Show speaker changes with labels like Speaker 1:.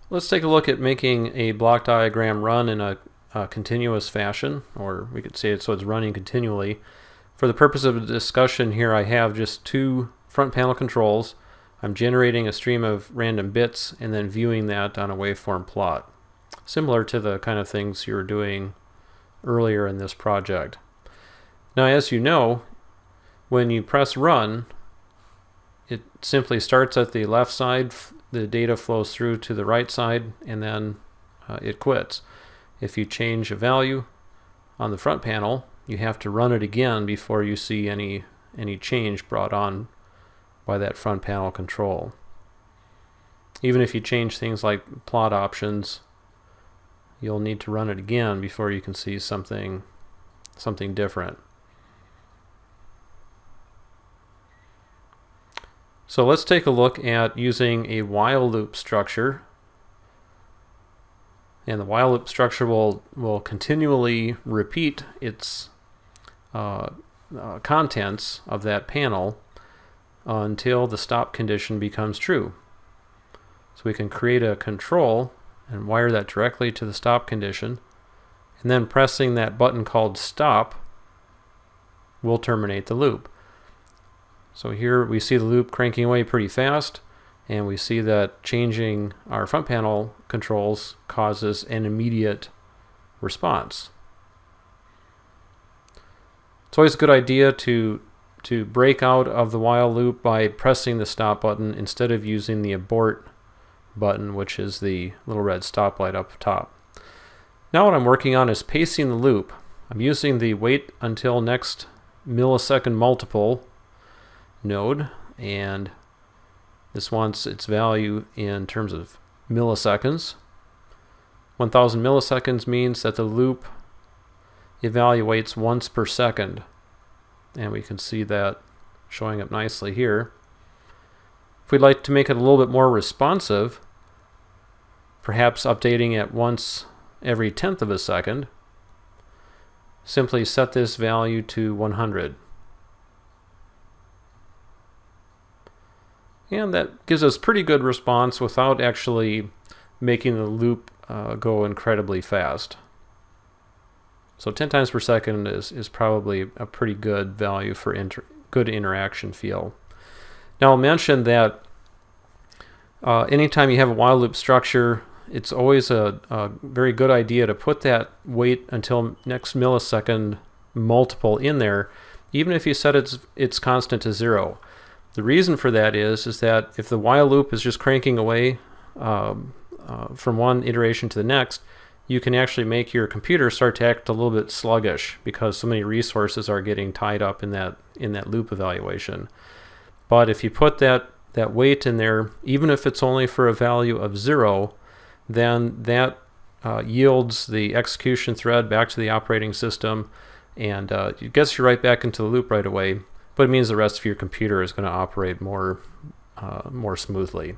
Speaker 1: Let's take a look at making a block diagram run in a continuous fashion, or we could say it so it's running continually. For the purpose of the discussion here, I have just two front panel controls. I'm generating a stream of random bits and then viewing that on a waveform plot, similar to the kind of things you were doing earlier in this project. Now, as you know, when you press run, it simply starts at the left side, the data flows through to the right side, and then it quits. If you change a value on the front panel, you have to run it again before you see any change brought on by that front panel control. Even if you change things like plot options, you'll need to run it again before you can see something different. So let's take a look at using a while loop structure. And the while loop structure will continually repeat its contents of that panel until the stop condition becomes true. So we can create a control and wire that directly to the stop condition, and then pressing that button called stop will terminate the loop. So here we see the loop cranking away pretty fast, and we see that changing our front panel controls causes an immediate response. It's always a good idea to break out of the while loop by pressing the stop button instead of using the abort button, which is the little red stoplight up top. Now what I'm working on is pacing the loop. I'm using the wait until next millisecond multiple node, and this wants its value in terms of milliseconds. 1000 milliseconds means that the loop evaluates once per second, and we can see that showing up nicely here. If we'd like to make it a little bit more responsive, perhaps updating it once every 1/10 of a second, simply set this value to 100. And that gives us pretty good response without actually making the loop go incredibly fast. So 10 times per second is probably a pretty good value for good interaction feel. Now I'll mention that anytime you have a while loop structure, it's always a very good idea to put that wait until next millisecond multiple in there, even if you set its constant to 0. The reason for that is that if the while loop is just cranking away from one iteration to the next, you can actually make your computer start to act a little bit sluggish because so many resources are getting tied up in that loop evaluation. But if you put that wait in there, even if it's only for a value of 0, then that yields the execution thread back to the operating system, and it gets you right back into the loop right away. But it means the rest of your computer is going to operate more smoothly.